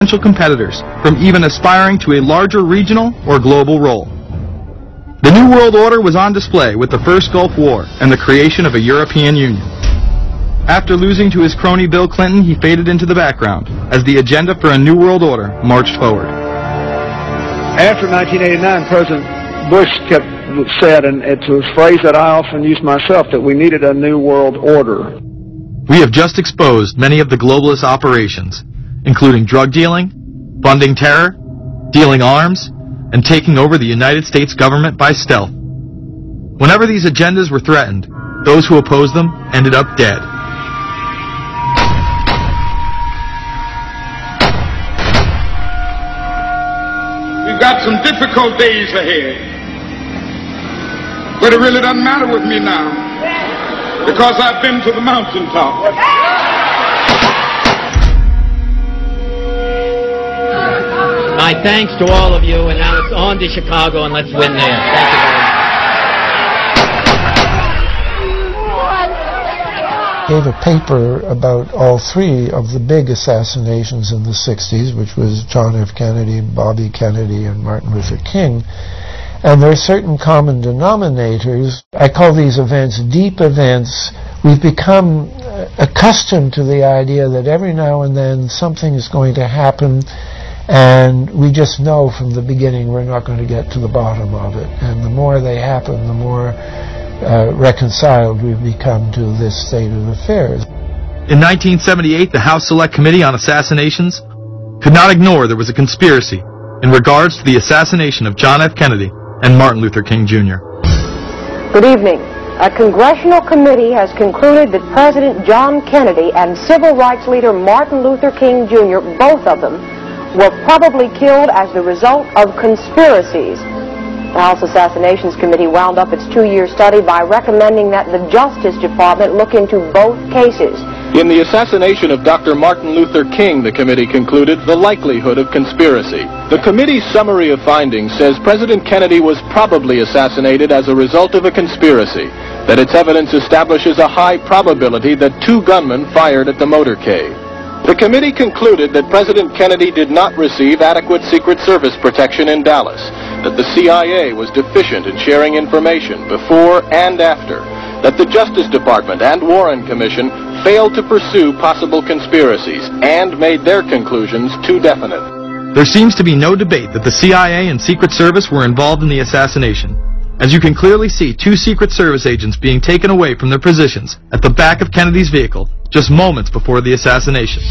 potential competitors from even aspiring to a larger regional or global role. The New World Order was on display with the first Gulf War and the creation of a European Union. After losing to his crony Bill Clinton, he faded into the background as the agenda for a New World Order marched forward. After 1989, President Bush said, and it's a phrase that I often use myself, that we needed a New World Order. We have just exposed many of the globalist operations, including drug dealing, funding terror, dealing arms, and taking over the United States government by stealth. Whenever these agendas were threatened, those who opposed them ended up dead. We've got some difficult days ahead, but it really doesn't matter with me now, because I've been to the mountaintop. My thanks to all of you, and now it's on to Chicago, and let's win there. Thank you very much. Gave a paper about all three of the big assassinations in the 60s, which was John F. Kennedy, Bobby Kennedy, and Martin Luther King. And there are certain common denominators. I call these events deep events. We've become accustomed to the idea that every now and then something is going to happen, and we just know from the beginning we're not going to get to the bottom of it. And the more they happen, the more reconciled we've become to this state of affairs. In 1978, the House Select Committee on Assassinations could not ignore there was a conspiracy in regards to the assassination of John F. Kennedy and Martin Luther King Jr. Good evening. A congressional committee has concluded that President John Kennedy and civil rights leader Martin Luther King Jr., both of them, were probably killed as the result of conspiracies. The House Assassinations Committee wound up its 2-year study by recommending that the Justice Department look into both cases. In the assassination of Dr. Martin Luther King, the committee concluded the likelihood of conspiracy. The committee's summary of findings says President Kennedy was probably assassinated as a result of a conspiracy, that its evidence establishes a high probability that 2 gunmen fired at the motorcade. The committee concluded that President Kennedy did not receive adequate Secret Service protection in Dallas, that the CIA was deficient in sharing information before and after, that the Justice Department and Warren Commission failed to pursue possible conspiracies and made their conclusions too definite. There seems to be no debate that the CIA and Secret Service were involved in the assassination, as you can clearly see 2 Secret Service agents being taken away from their positions at the back of Kennedy's vehicle just moments before the assassination.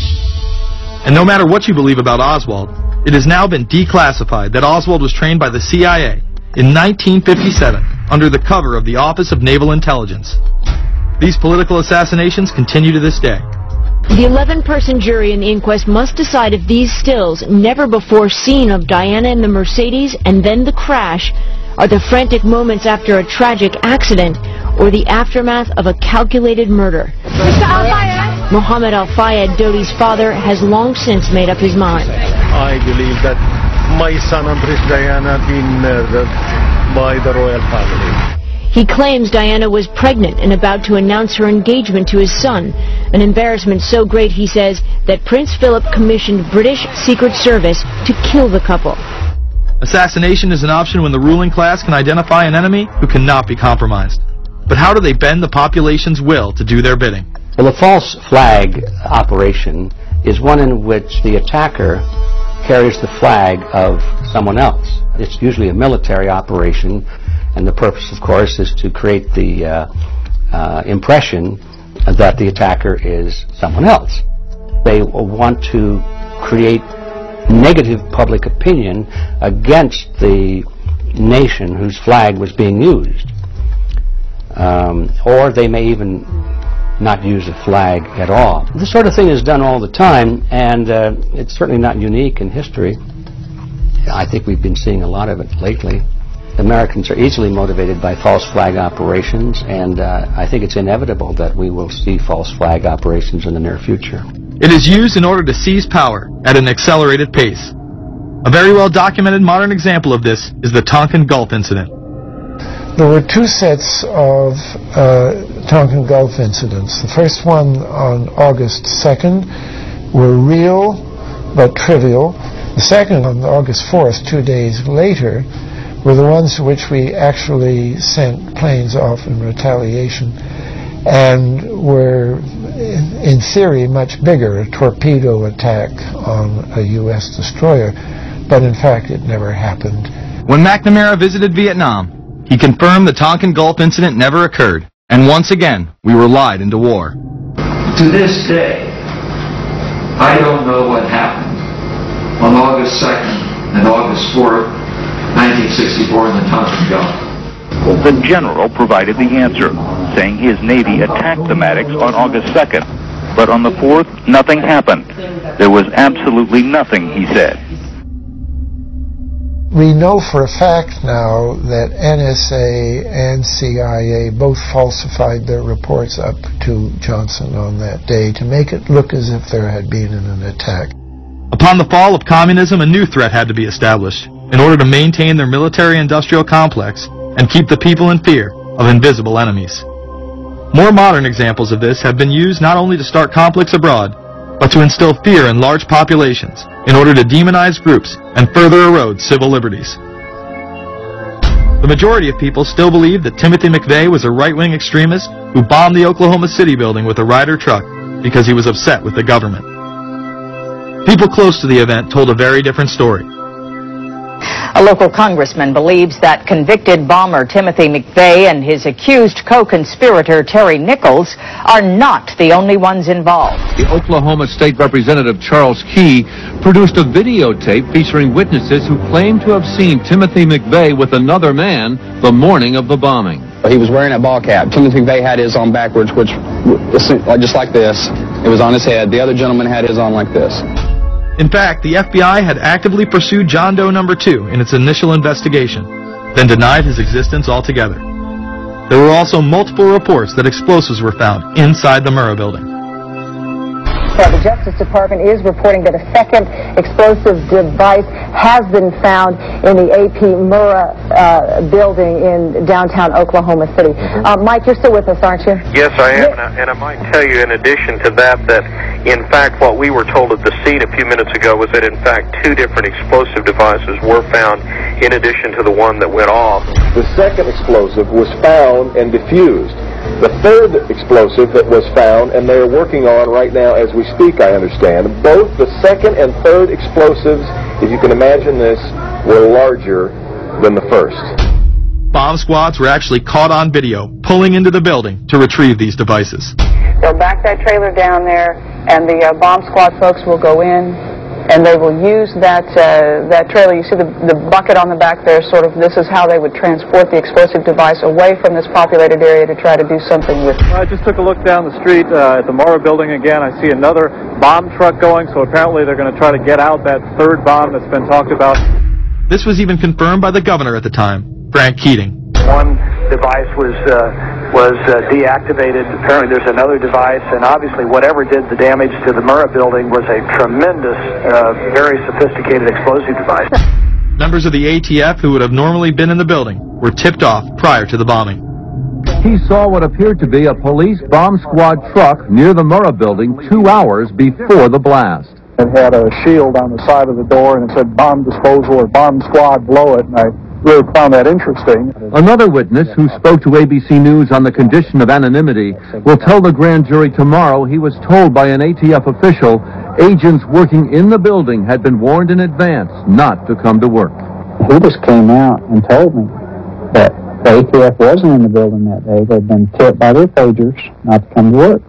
And no matter what you believe about Oswald, it has now been declassified that Oswald was trained by the CIA in 1957 under the cover of the Office of Naval Intelligence. These political assassinations continue to this day. The 11-person jury in the inquest must decide if these stills, never before seen of Diana in the Mercedes and then the crash, are the frantic moments after a tragic accident or the aftermath of a calculated murder. Mr. Al-Fayed? Mohammed Al-Fayed, Dodi's father, has long since made up his mind. I believe that my son and Princess Diana have been murdered by the royal family. He claims Diana was pregnant and about to announce her engagement to his son, an embarrassment so great, he says, that Prince Philip commissioned British Secret Service to kill the couple. Assassination is an option when the ruling class can identify an enemy who cannot be compromised. But how do they bend the population's will to do their bidding? Well, the false flag operation is one in which the attacker carries the flag of someone else. It's usually a military operation, and the purpose, of course, is to create the impression that the attacker is someone else. They want to create negative public opinion against the nation whose flag was being used. Or they may even not use a flag at all. This sort of thing is done all the time, and it's certainly not unique in history. I think we've been seeing a lot of it lately. Americans are easily motivated by false flag operations, and I think it's inevitable that we will see false flag operations in the near future. It is used in order to seize power at an accelerated pace. A very well-documented modern example of this is the Tonkin Gulf incident. There were 2 sets of Tonkin Gulf incidents. The first one on August 2nd were real but trivial. The second, on August 4th, 2 days later, were the ones to which we actually sent planes off in retaliation and were, in theory, much bigger, a torpedo attack on a U.S. destroyer, but in fact it never happened. When McNamara visited Vietnam, he confirmed the Tonkin Gulf incident never occurred, and once again, we were lied into war. To this day, I don't know what happened on August 2nd and August 4th, 1964 in the Tonkin Gulf. The general provided the answer, saying his Navy attacked the Maddox on August 2nd. But on the 4th, nothing happened. There was absolutely nothing, he said. We know for a fact now that NSA and CIA both falsified their reports up to Johnson on that day to make it look as if there had been an attack. Upon the fall of communism, a new threat had to be established in order to maintain their military-industrial complex and keep the people in fear of invisible enemies. More modern examples of this have been used not only to start conflicts abroad, but to instill fear in large populations in order to demonize groups and further erode civil liberties. The majority of people still believe that Timothy McVeigh was a right-wing extremist who bombed the Oklahoma City building with a Ryder truck because he was upset with the government. People close to the event told a very different story. A local congressman believes that convicted bomber Timothy McVeigh and his accused co-conspirator Terry Nichols are not the only ones involved. The Oklahoma State Representative Charles Key produced a videotape featuring witnesses who claim to have seen Timothy McVeigh with another man the morning of the bombing. He was wearing a ball cap. Timothy McVeigh had his on backwards, which just like this. It was on his head. The other gentleman had his on like this. In fact, the FBI had actively pursued John Doe No. 2 in its initial investigation, then denied his existence altogether. There were also multiple reports that explosives were found inside the Murrah building. Well, the Justice Department is reporting that a second explosive device has been found in the AP Murrah building in downtown Oklahoma City. Mike, you're still with us, aren't you? Yes, I am, and I might tell you in addition to that, in fact what we were told at the scene a few minutes ago was that in fact 2 different explosive devices were found in addition to the one that went off. The second explosive was found and diffused. The third explosive that was found, and they are working on right now as we speak, I understand, both the second and third explosives, if you can imagine this, were larger than the first. Bomb squads were actually caught on video pulling into the building to retrieve these devices. They'll back that trailer down there, and the bomb squad folks will go in, and they will use that trailer. You see the bucket on the back there, sort of, this is how they would transport the explosive device away from this populated area to try to do something with it. I just took a look down the street at the Murrah building again. I see another bomb truck going, so apparently they're going to try to get out that third bomb that's been talked about. This was even confirmed by the governor at the time, Frank Keating. One device was deactivated. Apparently there's another device, and obviously whatever did the damage to the Murrah building was a tremendous, very sophisticated explosive device. Members of the ATF who would have normally been in the building were tipped off prior to the bombing. He saw what appeared to be a police bomb squad truck near the Murrah building 2 hours before the blast. It had a shield on the side of the door, and it said bomb disposal or bomb squad, blow it, and I really found that interesting. Another witness who spoke to ABC News on the condition of anonymity will tell the grand jury tomorrow he was told by an ATF official agents working in the building had been warned in advance not to come to work. He just came out and told me that the ATF wasn't in the building that day. They'd been tipped by their pagers not to come to work,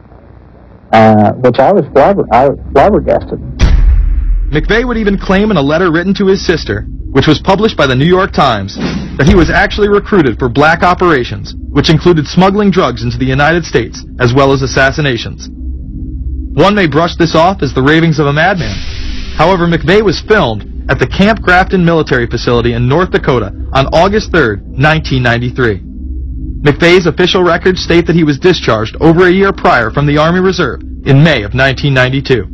which I was flabbergasted. McVeigh would even claim in a letter written to his sister, which was published by the New York Times, that he was actually recruited for black operations, which included smuggling drugs into the United States, as well as assassinations. One may brush this off as the ravings of a madman. However, McVeigh was filmed at the Camp Grafton military facility in North Dakota on August 3, 1993. McVeigh's official records state that he was discharged over a year prior from the Army Reserve in May of 1992.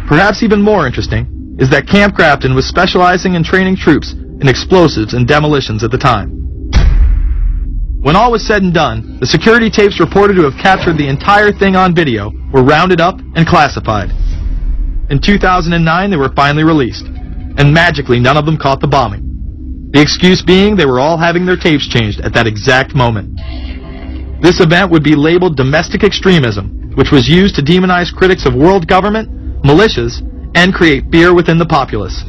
Perhaps even more interesting is that Camp Grafton was specializing in training troops in explosives and demolitions at the time. When all was said and done, the security tapes reported to have captured the entire thing on video were rounded up and classified. In 2009, they were finally released, and magically none of them caught the bombing. The excuse being they were all having their tapes changed at that exact moment. This event would be labeled domestic extremism, which was used to demonize critics of world government, militias, and create fear within the populace.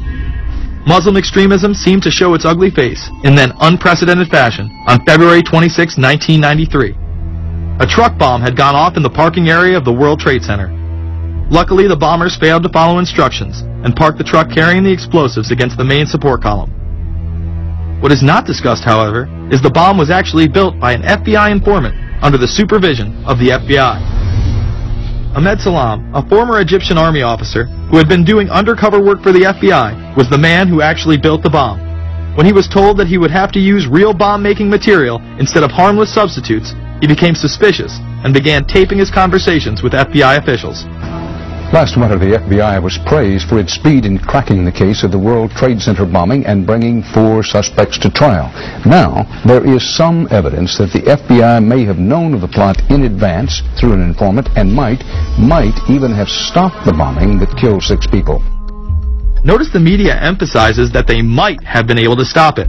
Muslim extremism seemed to show its ugly face in then unprecedented fashion on February 26, 1993. A truck bomb had gone off in the parking area of the World Trade Center. Luckily, the bombers failed to follow instructions and parked the truck carrying the explosives against the main support column. What is not discussed, however, is the bomb was actually built by an FBI informant under the supervision of the FBI. Ahmed Salam, a former Egyptian army officer who had been doing undercover work for the FBI, was the man who actually built the bomb. When he was told that he would have to use real bomb-making material instead of harmless substitutes, he became suspicious and began taping his conversations with FBI officials. Last winter, the FBI was praised for its speed in cracking the case of the World Trade Center bombing and bringing 4 suspects to trial. Now, there is some evidence that the FBI may have known of the plot in advance through an informant and might even have stopped the bombing that killed 6 people. Notice the media emphasizes that they might have been able to stop it.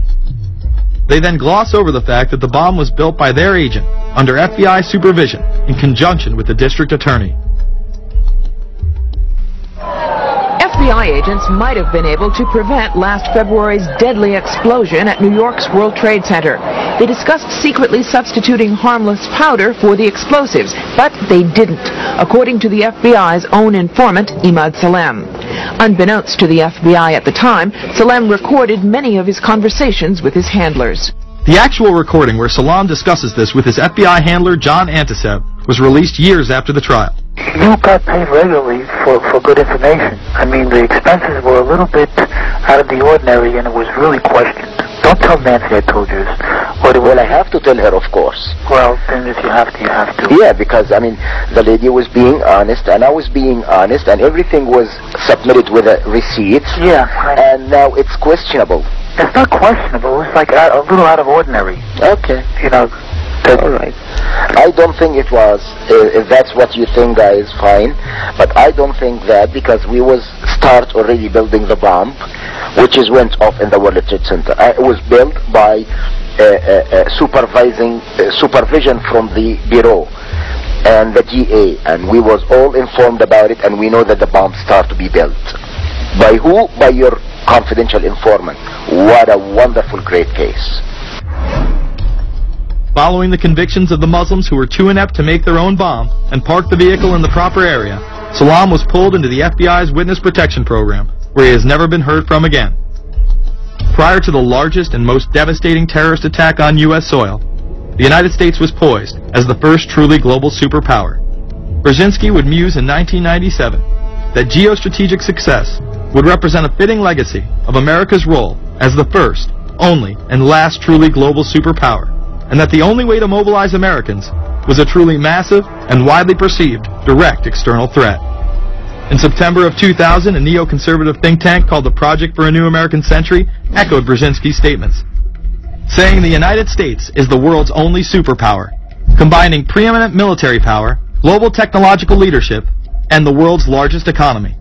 They then gloss over the fact that the bomb was built by their agent under FBI supervision in conjunction with the district attorney. FBI agents might have been able to prevent last February's deadly explosion at New York's World Trade Center. They discussed secretly substituting harmless powder for the explosives, but they didn't, according to the FBI's own informant, Ahmed Salam. Unbeknownst to the FBI at the time, Salam recorded many of his conversations with his handlers. The actual recording where Salam discusses this with his FBI handler, John Antiseb, was released years after the trial. You got paid regularly for good information. I mean, the expenses were a little bit out of the ordinary, and it was really questioned. Don't tell Nancy I told you this. Well, I have to tell her, of course. Well, then if you have to, you have to. Yeah, because, I mean, the lady was being honest, and I was being honest, and everything was submitted with a receipt. Yeah. And now it's questionable. It's not questionable. It's like a little out of ordinary. Okay. You know. All right. I don't think it was. If that's what you think, guys, fine. But I don't think that, because we was start already building the bomb, which is went off in the World Trade Center. It was built by supervision from the Bureau and the DA, and we was all informed about it, and we know that the bomb start to be built. By who? By your confidential informant. What a wonderful, great case. Following the convictions of the Muslims who were too inept to make their own bomb and park the vehicle in the proper area, Salam was pulled into the FBI's Witness Protection Program, where he has never been heard from again. Prior to the largest and most devastating terrorist attack on U.S. soil, the United States was poised as the first truly global superpower. Brzezinski would muse in 1997 that geostrategic success would represent a fitting legacy of America's role as the first, only, and last truly global superpower, and that the only way to mobilize Americans was a truly massive and widely perceived direct external threat. In September of 2000, a neoconservative think tank called the Project for a New American Century echoed Brzezinski's statements, saying the United States is the world's only superpower, combining preeminent military power, global technological leadership, and the world's largest economy.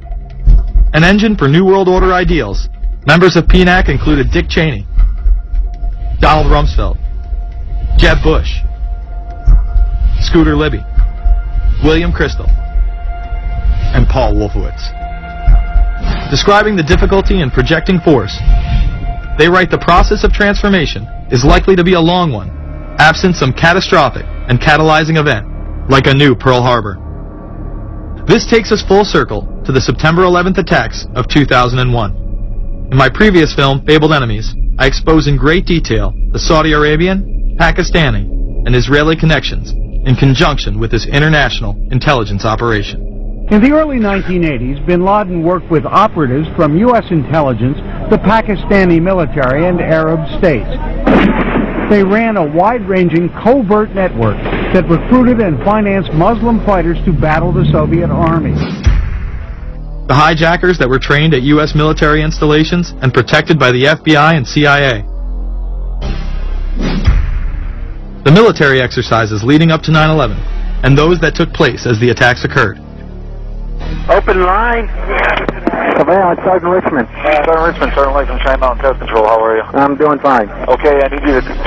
An engine for New World Order ideals, members of PNAC included Dick Cheney, Donald Rumsfeld, Jeb Bush, Scooter Libby, William Kristol, and Paul Wolfowitz. Describing the difficulty in projecting force, they write the process of transformation is likely to be a long one, absent some catastrophic and catalyzing event, like a new Pearl Harbor. This takes us full circle to the September 11th attacks of 2001. In my previous film, Fabled Enemies, I expose in great detail the Saudi Arabian, Pakistani, and Israeli connections in conjunction with this international intelligence operation. In the early 1980s, bin Laden worked with operatives from U.S. intelligence, the Pakistani military, and Arab states. They ran a wide-ranging covert network that recruited and financed Muslim fighters to battle the Soviet army. The hijackers that were trained at U.S. military installations and protected by the FBI and CIA. The military exercises leading up to 9/11, and those that took place as the attacks occurred. Open line. Surveillance, Sergeant Richmond. Sergeant Richmond, Sergeant Lake from Cheyenne Mountain Test Control. How are you? I'm doing fine. Okay, I need you to